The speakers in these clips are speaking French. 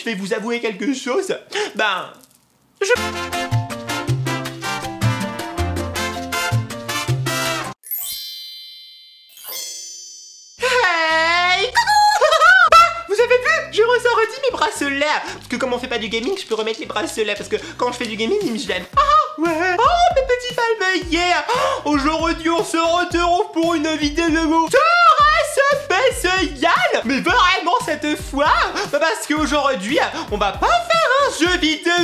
je vais vous avouer quelque chose. Ben, je... Hey, vous avez vu? Je ressorti mes bracelets. Parce que comme on fait pas du gaming, je peux remettre les bracelets. Parce que quand je fais du gaming, ils me gênent. Ah ouais. Oh mes petits palmeillers. Aujourd'hui on se retrouve pour une vidéo spéciale. Mais vraiment cette fois, parce qu'aujourd'hui on va pas faire un jeu vidéo.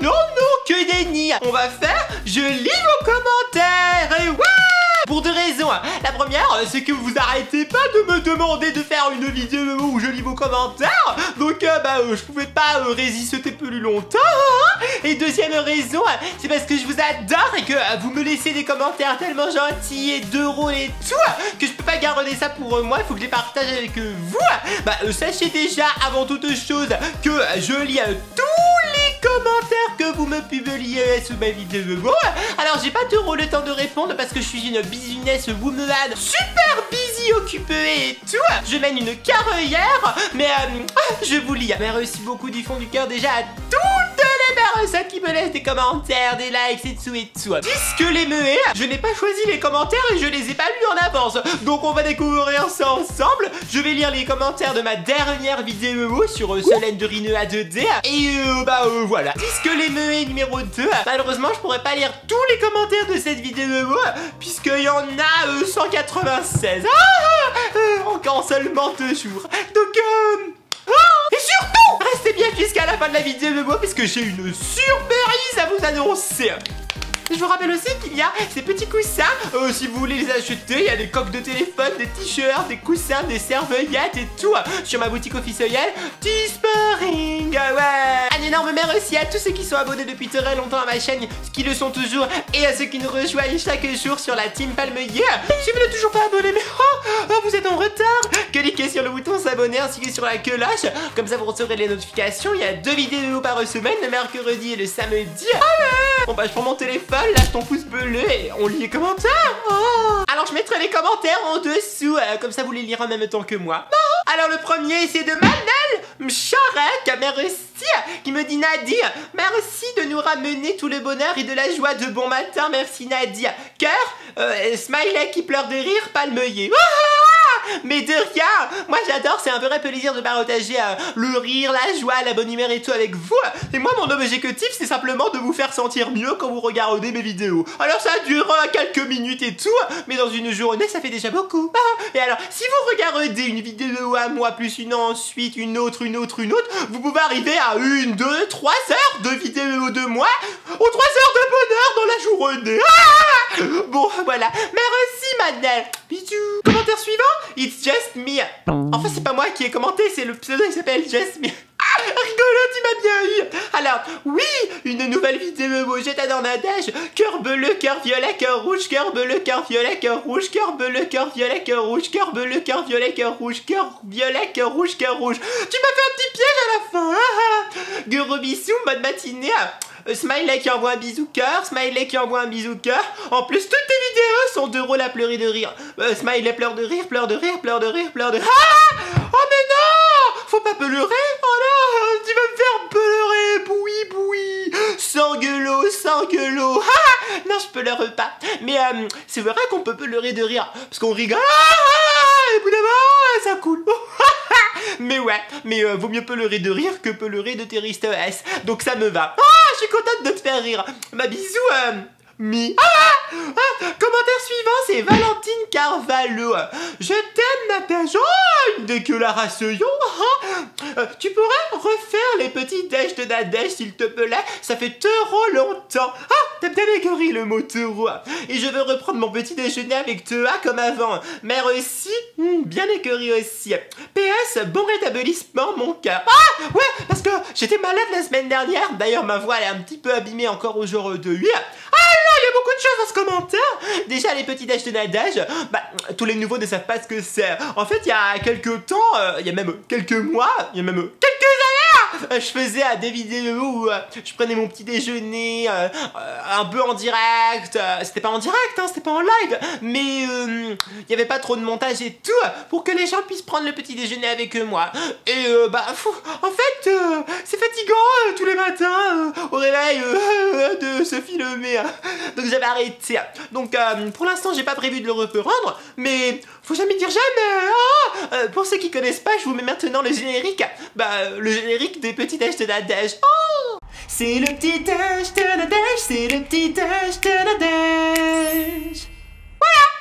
Non, non, que des nids. On va faire je lis vos commentaires. Et ouais, pour deux raisons. La première, c'est que vous arrêtez pas de me demander de faire une vidéo où je lis vos commentaires. Donc je pouvais pas résister plus longtemps. Et deuxième raison, c'est parce que je vous adore et que vous me laissez des commentaires tellement gentils et drôles et tout que je peux pas garder ça pour moi, il faut que je les partage avec vous. Sachez déjà avant toute chose que je lis tous les commentaires que vous me publiez sous ma vidéo. Alors j'ai pas trop le temps de répondre parce que je suis une business woman super busy, occupée et tout. Je mène une carrière, mais je vous lis. Merci beaucoup du fond du cœur déjà à toutes les personnes qui me laissent des commentaires, des likes et tout et tout. Puisque les meuets, je n'ai pas choisi les commentaires et je les ai pas lus en avance. Donc on va découvrir ça ensemble. Je vais lire les commentaires de ma dernière vidéo sur Solène de Rineux à 2D. Et voilà. Puisque les meuets numéro 2, malheureusement je pourrais pas lire tous les commentaires de cette vidéo puisqu'il y en a 196. Encore seulement 2 jours. Donc et surtout, restez bien jusqu'à la fin de la vidéo puisque j'ai une surprise à vous annoncer. Je vous rappelle aussi qu'il y a ces petits coussins, si vous voulez les acheter, il y a des coques de téléphone, des t-shirts, des coussins, des serviettes et tout sur ma boutique officielle Teespring. Ouais. Un énorme merci à tous ceux qui sont abonnés depuis très longtemps à ma chaîne, ceux qui le sont toujours, et à ceux qui nous rejoignent chaque jour sur la team Palmeyer. Si vous n'êtes toujours pas abonné, mais vous êtes en retard, cliquez sur le bouton s'abonner ainsi que sur la cloche, comme ça vous recevrez les notifications. Il y a 2 vidéos par semaine, le mercredi et le samedi. Bon je prends mon téléphone, lâche ton pouce bleu et on lit les commentaires. Alors je mettrai les commentaires en dessous, comme ça vous les lirez en même temps que moi. Alors le premier c'est de Manel Mcharek, merci, qui me dit Nadia, merci de nous ramener tout le bonheur et de la joie de bon matin, merci Nadia. Cœur, smiley qui pleure de rire, palmeyer. Mais de rien, moi j'adore, c'est un vrai plaisir de partager le rire, la joie, la bonne humeur et tout avec vous. Et moi mon objectif c'est simplement de vous faire sentir mieux quand vous regardez mes vidéos. Alors ça dure quelques minutes et tout, mais dans une journée ça fait déjà beaucoup. Et alors si vous regardez une vidéo à moi plus une ensuite une autre, vous pouvez arriver à 1, 2, 3 heures de vidéos de moi ou 3 heures de bonheur dans la journée. Bon voilà, merci Manel, bisous. Commentaire suivant, it's just me. Enfin c'est pas moi qui ai commenté, c'est le pseudo, il s'appelle just me. Rigolo, tu m'as bien eu. Alors, oui, une nouvelle vidéo, je t'adore Nadège. Cœur bleu, cœur violet, cœur rouge, cœur bleu, cœur violet, cœur rouge, cœur bleu, cœur violet, cœur rouge, cœur bleu, cœur violet, cœur rouge, cœur violet, cœur rouge, cœur rouge. Tu m'as fait un petit piège à la fin. Gros bisous, bonne matinée. Smiley qui envoie un bisou cœur, Smiley qui envoie un bisou cœur. En plus, toutes tes vidéos sont drôles à pleurer de rire. Smiley pleure de rire, pleure de rire, pleure de rire, pleure de rire. Oh mais non, faut pas pleurer. Oh non, tu vas me faire pleurer. Boui, boui. Sanguelot, sanguelot. Non, je pleure pas. Mais c'est vrai qu'on peut pleurer de rire parce qu'on rigole. Et puis d'abord, ça coule. Mais ouais, mais vaut mieux pleurer de rire que pleurer de tristesse. Donc ça me va. Je suis contente de te faire rire. Bah bisous, commentaire suivant, c'est Valentine Carvalho. Je t'aime Natasha. Une déclaration. Tu pourrais refaire les petits déj de Nadège s'il te plaît. Ça fait trop longtemps. T'as bien écrit le mot taureau. Et je veux reprendre mon petit déjeuner avec toi comme avant. Merci, bien écrit aussi. PS, bon rétablissement mon cœur. Ouais, parce que j'étais malade la semaine dernière. D'ailleurs ma voix elle est un petit peu abîmée encore aujourd'hui. Il y a beaucoup de choses dans ce commentaire. Déjà les petits déj de Nadège, tous les nouveaux ne savent pas ce que c'est. En fait il y a quelques temps, il y a même quelques mois, il y a même quelques années, je faisais des vidéos où je prenais mon petit déjeuner un peu en direct. C'était pas en direct, c'était pas en live, mais il y avait pas trop de montage et tout pour que les gens puissent prendre le petit déjeuner avec moi. Et en fait c'est fatigant tous les matins au réveil de se filmer. Donc j'avais arrêté. Donc pour l'instant j'ai pas prévu de le reprendre, mais faut jamais dire jamais. Pour ceux qui connaissent pas, je vous mets maintenant le générique. Le générique des petits déj de Nadège. Oh, c'est le petit déj de Nadège, c'est le petit déj de Nadège.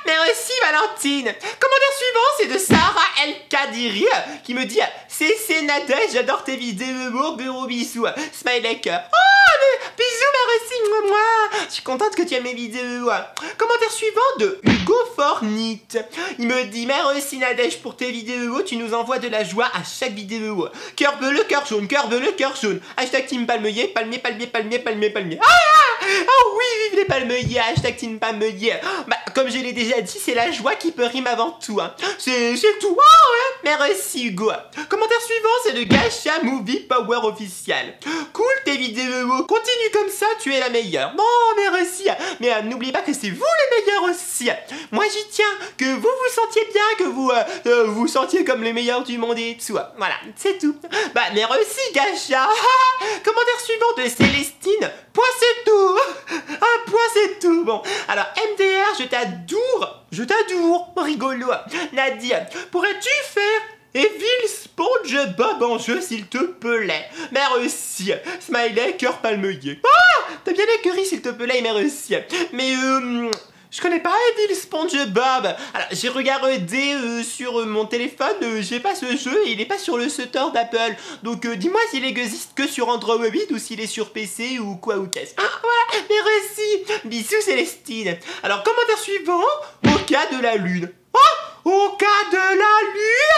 Merci Valentine. Commentaire suivant, c'est de Sarah El Kadiri qui me dit c'est Nadège, j'adore tes vidéos, gros bisous. Smiley cœur. Oh, bisous, merci, moi. Je suis contente que tu aimes mes vidéos. Commentaire suivant de Hugo Fornite. Il me dit merci Nadège pour tes vidéos, tu nous envoies de la joie à chaque vidéo. Cœur bleu, cœur jaune, cœur bleu, cœur jaune. Hashtag team palmier, palmier, palmier, palmier, palmier, palmier. Oh oui, vive les palmiers, hashtag team palmier. Comme je l'ai déjà dit, c'est la joie qui peut rime avant tout. C'est tout. Oh, ouais. Merci Hugo. Commentaire suivant, c'est de Gacha Movie Power Official. Cool tes vidéos, continue comme ça, tu es la meilleure. Bon, merci. Mais n'oubliez pas que c'est vous les meilleurs aussi. Moi j'y tiens, que vous vous sentiez bien, que vous vous sentiez comme les meilleurs du monde et tout. Voilà, c'est tout. Merci Gacha. Commentaire suivant de Célestine. Point c'est tout. Un point c'est tout. Bon, alors MDR, je t'adore, rigolo. Nadia, pourrais-tu faire Evil SpongeBob en jeu s'il te plaît? Merci. Smiley, cœur palmier. T'as bien écœuré s'il te plaît, merci. Mais je connais pas Evil SpongeBob. Alors j'ai regardé sur mon téléphone, j'ai pas ce jeu et il est pas sur le store d'Apple. Donc dis-moi s'il existe que sur Android ou s'il est sur PC ou quoi ou qu'est-ce. Voilà, merci. Bisous Célestine. Alors commentaire suivant, au cas de la lune. Au cas de la lune.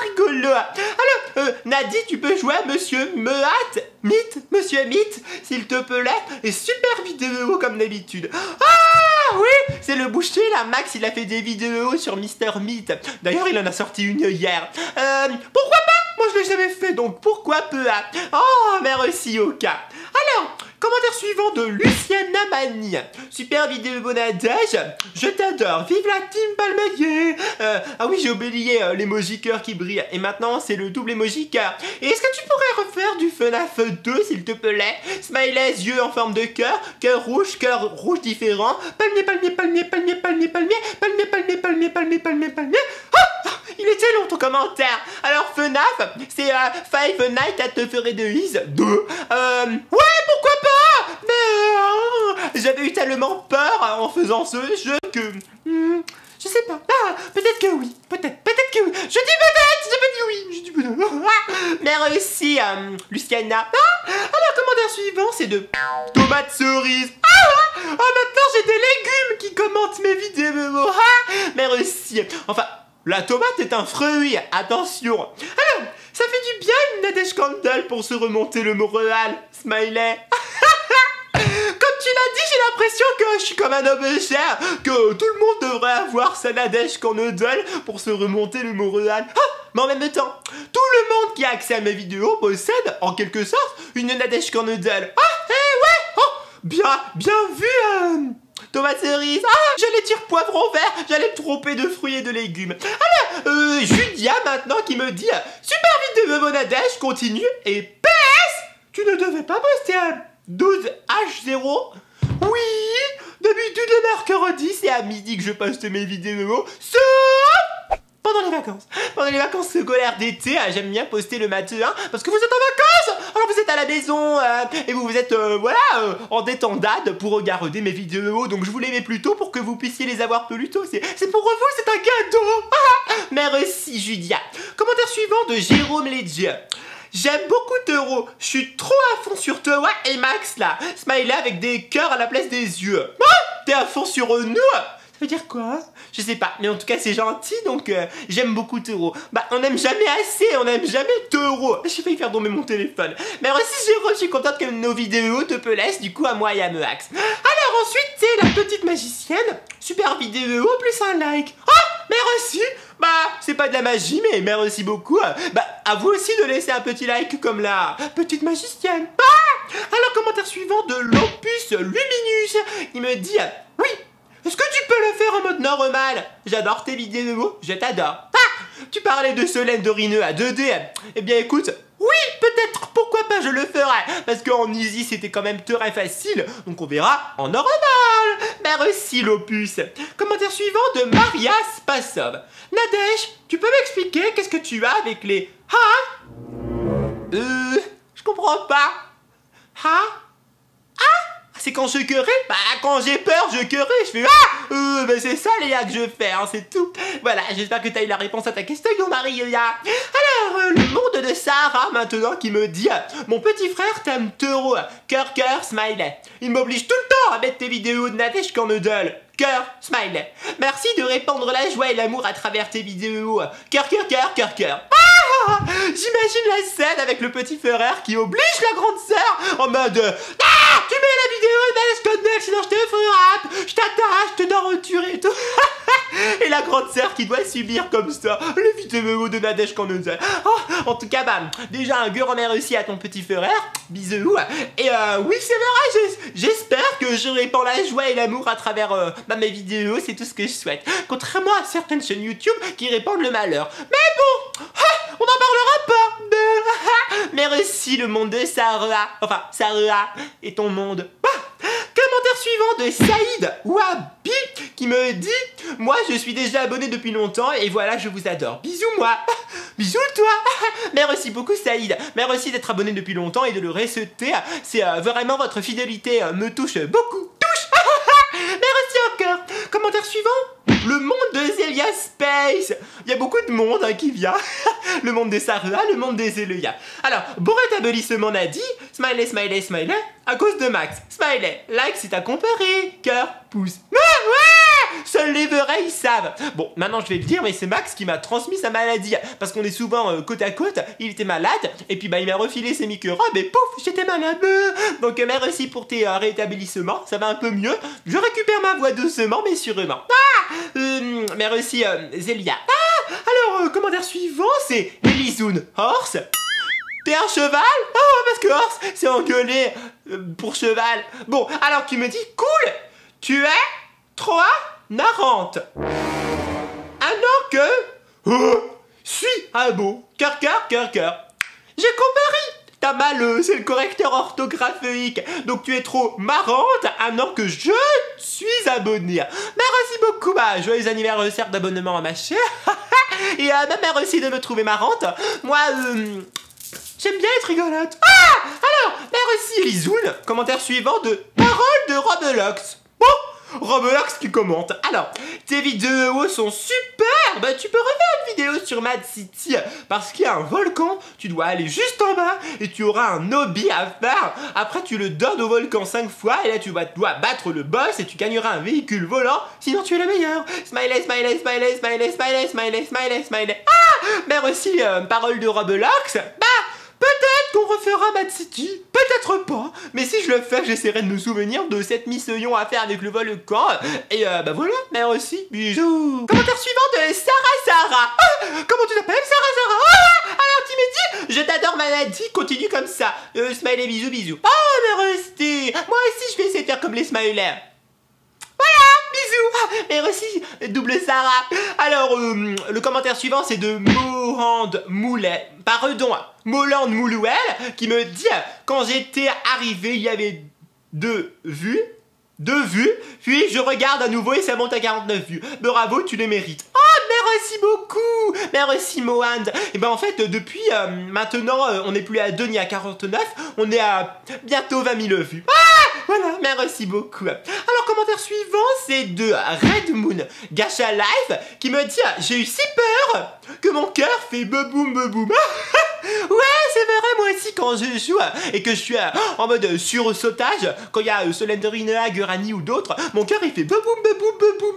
Rigolo. Alors, Nadie, tu peux jouer à Monsieur Monsieur Meat, s'il te plaît. Et super vidéo comme d'habitude. Oui, c'est le boucher là, Max, il a fait des vidéos sur Mr. Meat. D'ailleurs, il en a sorti une hier. Pourquoi pas? Moi, je l'ai jamais fait, donc pourquoi pas? Oh, merci Oka. Alors, commentaire suivant de Luciana Mani. Super vidéo bonadège. Je t'adore. Vive la team palmier. Ah oui, j'ai oublié l'emoji cœur qui brille. Et maintenant, c'est le double emoji cœur. Et est-ce que tu pourrais refaire du FNAF 2, s'il te plaît? Smiley, yeux en forme de cœur rouge différent. Palmier, palmier, palmier, palmier, palmier, palmier, palmier, palmier, palmier, palmier, palmier, palmier. Il était long ton commentaire. Alors FNAF, c'est Five Nights at Freddy's 2. Ouais, pourquoi pas? Mais j'avais eu tellement peur en faisant ce jeu que je sais pas. Peut-être que oui. Peut-être que oui. Je dis peut-être. J'ai pas dit oui. Je dis peut-être. Merci Luciana. Alors commentaire suivant, c'est de Tomate Cerise. Maintenant j'ai des légumes qui commentent mes vidéos. Merci. Enfin, la tomate est un fruit, attention. Alors, ça fait du bien une Nadège Candle pour se remonter le moral, Smiley. Comme tu l'as dit, j'ai l'impression que je suis comme un objet, que tout le monde devrait avoir sa Nadège Candle pour se remonter le moral. Mais en même temps, tout le monde qui a accès à mes vidéos possède, en quelque sorte, une Nadège Candle. Ouais. Bien vu, Tomate cerise. J'allais dire poivron vert, j'allais me tromper de fruits et de légumes. Alors, Julia maintenant qui me dit super vidéo bonadège, continue. Et PS, tu ne devais pas poster un 12H0. Oui, d'habitude le mercredi, c'est à midi que je poste mes vidéos. Sauf pendant les vacances. Pendant les vacances scolaires d'été, j'aime bien poster le matin parce que vous êtes en vacances. Alors vous êtes à la maison et vous êtes en détendade pour regarder mes vidéos. Donc je vous les mets plus tôt pour que vous puissiez les avoir plus tôt. C'est pour vous, c'est un cadeau. Merci Julia. Commentaire suivant de Jérôme Ledger. J'aime beaucoup Teuro, je suis trop à fond sur toi et Max là. Smiley avec des cœurs à la place des yeux. T'es à fond sur nous? Ça veut dire quoi? Je sais pas, mais en tout cas c'est gentil, donc j'aime beaucoup Teuro. On n'aime jamais assez, on n'aime jamais Teuro. J'ai failli faire tomber mon téléphone. Mais aussi Jérôme, je suis contente que nos vidéos te plaisent, du coup à moi et à Max. Alors ensuite c'est la petite magicienne. Super vidéo, plus un like. Merci. C'est pas de la magie, mais merci beaucoup. À vous aussi de laisser un petit like comme la petite magicienne. Alors commentaire suivant de l'Opus Luminus. Il me dit oui. Est-ce que tu peux le faire en mode normal? J'adore tes vidéos, je t'adore. Tu parlais de Solène de Rineux à 2D. Eh bien écoute, oui, peut-être ferai. Parce qu'en easy, c'était quand même très facile. Donc on verra en normal. Merci l'opus. Commentaire suivant de Maria Spasov. Nadège, tu peux m'expliquer qu'est-ce que tu as avec les je comprends pas. C'est quand je querelle? Bah quand j'ai peur, je querelle, je fais bah c'est ça Léa que je fais, hein, c'est tout. Voilà, j'espère que t'as eu la réponse à ta question, Maria. Alors, le monde de Sarah maintenant qui me dit mon petit frère t'aime trop, cœur, cœur, smiley. Il m'oblige tout le temps à mettre tes vidéos de Nadège qu'en Noodle. Cœur, smiley. Merci de répandre la joie et l'amour à travers tes vidéos. Cœur, cœur, cœur, cœur, cœur. J'imagine la scène avec le petit frère qui oblige la grande sœur en mode tu mets la vidéo de Nadège Connect sinon je te frappe, je t'attache, je te donne retirer et tout. Et la grande sœur qui doit subir comme ça le vidéo de Nadège Connect. En tout cas, déjà un grand merci à ton petit frère. Bisous. Et oui, c'est vrai, j'espère que je répands la joie et l'amour à travers mes vidéos, c'est tout ce que je souhaite. Contrairement à certaines chaînes YouTube qui répandent le malheur. Mais bon, on n'en parlera pas. Merci le monde de Sarah. Enfin, Sarah et ton monde. Commentaire suivant de Saïd Wabi qui me dit moi je suis déjà abonné depuis longtemps et voilà je vous adore. Bisous moi. Bisous toi. Merci beaucoup Saïd. Merci d'être abonné depuis longtemps et de le rester. C'est vraiment votre fidélité me touche beaucoup. Merci encore. Commentaire suivant. Le monde de Zelia Space. Il y a beaucoup de monde qui vient. Le monde des Sarah, le monde des Zelia. Alors, bon rétablissement Nadi. Smiley, smiley, smiley. À cause de Max. Smiley, like si t'as comparé. Cœur, pouce. Ouais, seuls les vrais ils savent. Bon, maintenant je vais le dire, mais c'est Max qui m'a transmis sa maladie. Parce qu'on est souvent côte à côte. Il était malade. Et puis il m'a refilé ses micro-robes. Et pouf, j'étais malade. Donc merci pour tes rétablissements. Ça va un peu mieux. Je récupère ma voix doucement mais sûrement. Merci Zelia. Alors, commentaire suivant, c'est Elizoun. Horse. T'es un cheval? Parce que horse, c'est engueulé pour cheval. Bon, alors tu me dis, cool, tu es trop narrante. Un an que suis un beau. Cœur, cœur, cœur, cœur. J'ai compris. T'as mal, c'est le correcteur orthographique. Donc tu es trop marrante, un an que je suis abonné. Merci beaucoup, joyeux anniversaire d'abonnement à ma chaîne. Et merci de me trouver marrante. Moi, j'aime bien être rigolote. Alors, merci Lizoun. Commentaire suivant de Parole de Roblox. Bon, Roblox qui commente. Alors, tes vidéos sont super. Tu peux refaire une vidéo sur Mad City parce qu'il y a un volcan. Tu dois aller juste en bas et tu auras un hobby à faire. Après, tu le donnes au volcan 5 fois et là, tu dois battre le boss et tu gagneras un véhicule volant. Sinon, tu es le meilleur. Smiley, smiley, smiley, smiley, smiley, smiley, smiley, smiley. Merci, Parole de Roblox. Peut-être qu'on refera Mad City, peut-être pas. Mais si je le fais, j'essaierai de me souvenir de cette mission à faire avec le volcan. Et voilà, merci, bisous. Commentaire suivant de Sarah. Comment tu t'appelles Sarah? Alors tu me dis, je t'adore maladie, continue comme ça. Smiley, bisous, bisous. Merci. Moi aussi, je vais essayer de faire comme les smileys. Bisous. Merci, double Sarah. Alors, le commentaire suivant, c'est de Moland Moulouel, qui me dit quand j'étais arrivé, il y avait 2 vues, puis je regarde à nouveau et ça monte à 49 vues. Bravo, tu les mérites. Merci beaucoup. Merci Mohand. Et en fait, depuis maintenant, on n'est plus à 2 ni à 49, on est à bientôt 20 000 vues. Voilà, merci beaucoup. Alors, commentaire suivant, c'est de Red Moon Gacha Life qui me dit j'ai eu si peur que mon cœur fait beboum beboum. Ouais, c'est vrai, moi aussi, quand je joue et que je suis en mode sursautage, quand il y a Solenderina, Gurani ou d'autres, mon cœur il fait beboum beboum beboum.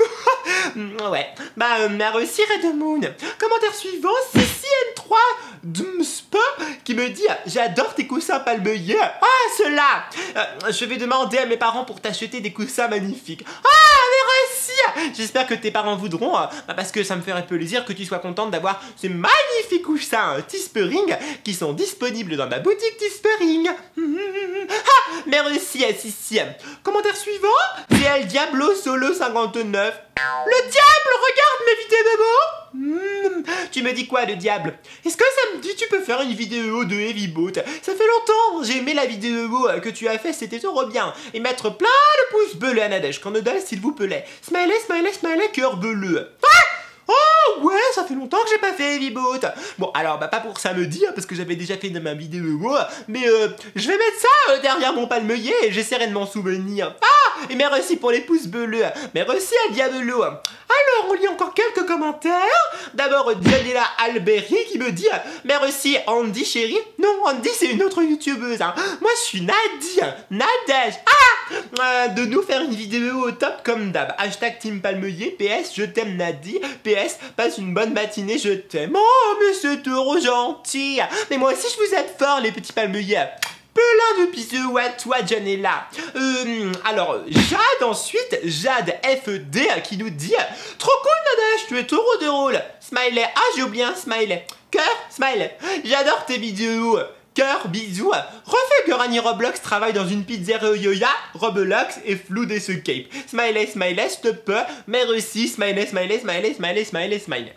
Ouais, merci Red Moon. Commentaire suivant, c'est CN3 Dmsp qui me dit j'adore tes coussins palmeuillés. Ceux-là, je vais demander à mes parents pour t'acheter des coussins magnifiques. Merci. J'espère que tes parents voudront, parce que ça me ferait plaisir que tu sois contente d'avoir ces magnifiques coussins Teespring qui sont disponibles dans ma boutique Teespring. Merci Sissi. Commentaire suivant, c'est El Diablo Solo 59. Le diable regarde mes vidéos, Momo. Tu me dis quoi, le diable? Est-ce que samedi tu peux faire une vidéo de Heavy Boat? Ça fait longtemps, j'ai aimé la vidéo que tu as fait, c'était trop bien. Et mettre plein de pouces bleus à Nadège, Canodal s'il vous plaît. Smiley, smiley, smiley, cœur bleu. Oh ouais, ça fait longtemps que j'ai pas fait Heavy Boat. Bon, alors bah pas pour samedi, parce que j'avais déjà fait dans ma vidéo, mais je vais mettre ça derrière mon palmier et j'essaierai de m'en souvenir. Ah, et merci pour les pouces bleus. Merci à Diablo. Alors, on lit encore quelques commentaires. D'abord, Dianella Alberi qui me dit merci Andy chérie. Non, Andy c'est une autre youtubeuse. Moi je suis Nadia, Nadège. De nous faire une vidéo au top comme d'hab. Hashtag Team Palmier. PS, je t'aime Nadie. PS, passe une bonne matinée, je t'aime. Oh, mais c'est trop gentil. Mais moi aussi je vous aime fort les petits palmiers. Plein de bisous à toi, Janella. Alors, Jade ensuite, Jade FD qui nous dit trop cool, Nadège, tu es trop drôle. Smiley, ah, j'ai oublié un smiley. Cœur, smiley. J'adore tes vidéos. Cœur, bisous. Refais que Rani Roblox travaille dans une pizzeria, Roblox et flou des escape. Smiley, smiley, s'il te plaît. Merci, smiley, smiley, smiley, smiley, smiley, smiley.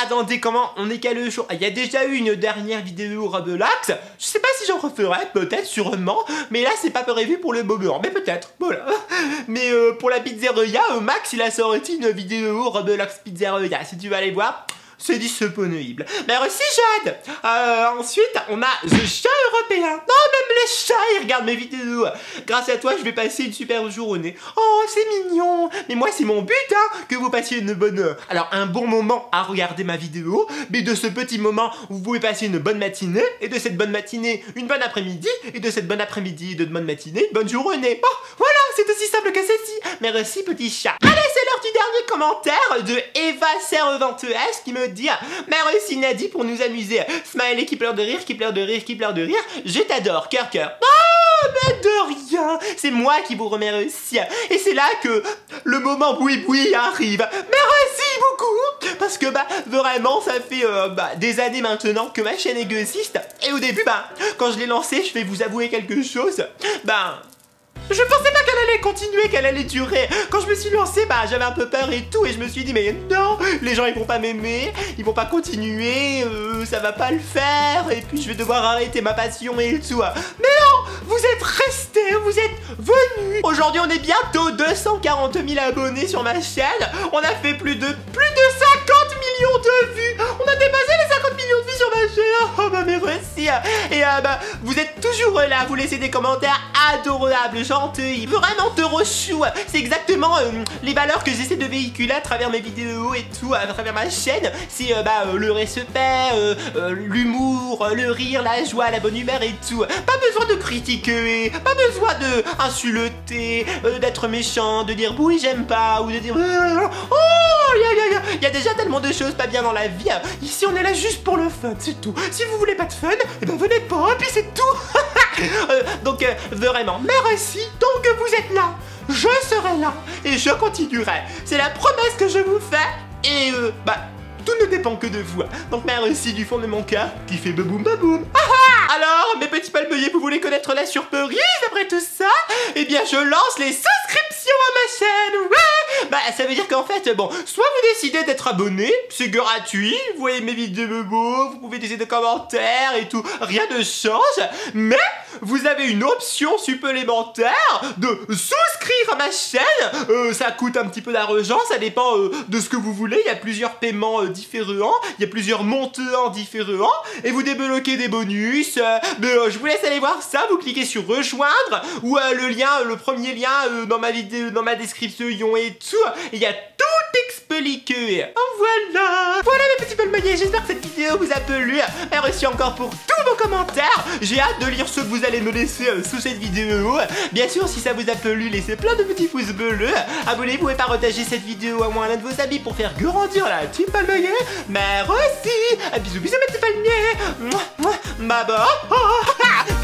Attendez, comment on est quel jour? Il y a déjà eu une dernière vidéo Roblox. Je sais pas si j'en referai, peut-être, sûrement. Mais là, c'est pas prévu pour le moment. Mais peut-être, voilà. Mais pour la pizzeria, Max, il a sorti une vidéo Roblox Pizzeria. Si tu vas aller voir, c'est disponible. Merci Jade. Ensuite, on a The Chat Européen. Non, même les chats, ils regardent mes vidéos. Grâce à toi, je vais passer une super journée. Oh, c'est mignon. Mais moi, c'est mon but, que vous passiez une bonne heure. Alors, un bon moment à regarder ma vidéo. Mais de ce petit moment, vous pouvez passer une bonne matinée. Et de cette bonne matinée, une bonne après-midi. Et de cette bonne après-midi et de bonne matinée, une bonne journée. Oh, voilà, c'est aussi simple que ceci. Merci, petit chat. Allez, c'est l'heure du dernier commentaire de Eva Servante S qui me dit merci Nadie pour nous amuser. Smiley qui pleure de rire, qui pleure de rire, qui pleure de rire. Je t'adore, cœur cœur. Oh, mais de rien. C'est moi qui vous remercie. Et c'est là que le moment boui boui arrive. Merci beaucoup. Parce que vraiment ça fait des années maintenant que ma chaîne existe. Et au début quand je l'ai lancée, je vais vous avouer quelque chose. Je pensais pas qu'elle allait continuer, qu'elle allait durer. Quand je me suis lancée, j'avais un peu peur et tout. Et je me suis dit, mais non, les gens ils vont pas m'aimer, ils vont pas continuer, ça va pas le faire. Et puis je vais devoir arrêter ma passion et tout. Mais non, vous êtes restés, vous êtes venus. Aujourd'hui, on est bientôt 240 000 abonnés sur ma chaîne. On a fait plus de 50 millions de vues. On a dépassé les 50 millions de vues sur ma chaîne. Oh merci. Et vous êtes toujours là, vous laissez des commentaires adorables, gentils, vraiment trop chou. C'est exactement les valeurs que j'essaie de véhiculer à travers mes vidéos et tout, à travers ma chaîne. C'est le respect, l'humour, le rire, la joie, la bonne humeur et tout. Pas besoin de critiquer, pas besoin de insulter, d'être méchant, de dire oui j'aime pas, ou de dire oh il y a déjà tellement de choses pas bien dans la vie. Ici on est là juste pour le fun, c'est tout. Si vous voulez pas de fun, et venez pas, et puis c'est tout. Donc vraiment, merci. Donc vous êtes là, je serai là, et je continuerai. C'est la promesse que je vous fais, et tout ne dépend que de vous. Donc merci du fond de mon cœur, qui fait baboum baboum. Alors, mes petits palmiers, vous voulez connaître la surprise après tout ça? Eh bien, je lance les souscriptions à ma chaîne, ouais. Ça veut dire qu'en fait, bon, soit vous décidez d'être abonné, c'est gratuit, vous voyez mes vidéos beaux, vous pouvez laisser des commentaires et tout, rien ne change, mais vous avez une option supplémentaire de souscrire à ma chaîne. Ça coûte un petit peu d'argent, ça dépend de ce que vous voulez, il y a plusieurs paiements différents, il y a plusieurs montants différents, et vous débloquez des bonus. Je vous laisse aller voir ça, vous cliquez sur rejoindre ou le premier lien dans ma vidéo, dans ma description et tout, il y a tout expliqué. Voilà mes petits palmiers, j'espère que cette vidéo vous a plu. Merci encore pour tous vos commentaires, j'ai hâte de lire ceux que vous allez me laisser sous cette vidéo. Bien sûr, si ça vous a plu, laissez plein de petits pouces bleus, abonnez-vous et partager cette vidéo à moins l'un de vos amis pour faire grandir la team palmier. Merci, bisous bisous mes petits palmiers. Bye bye.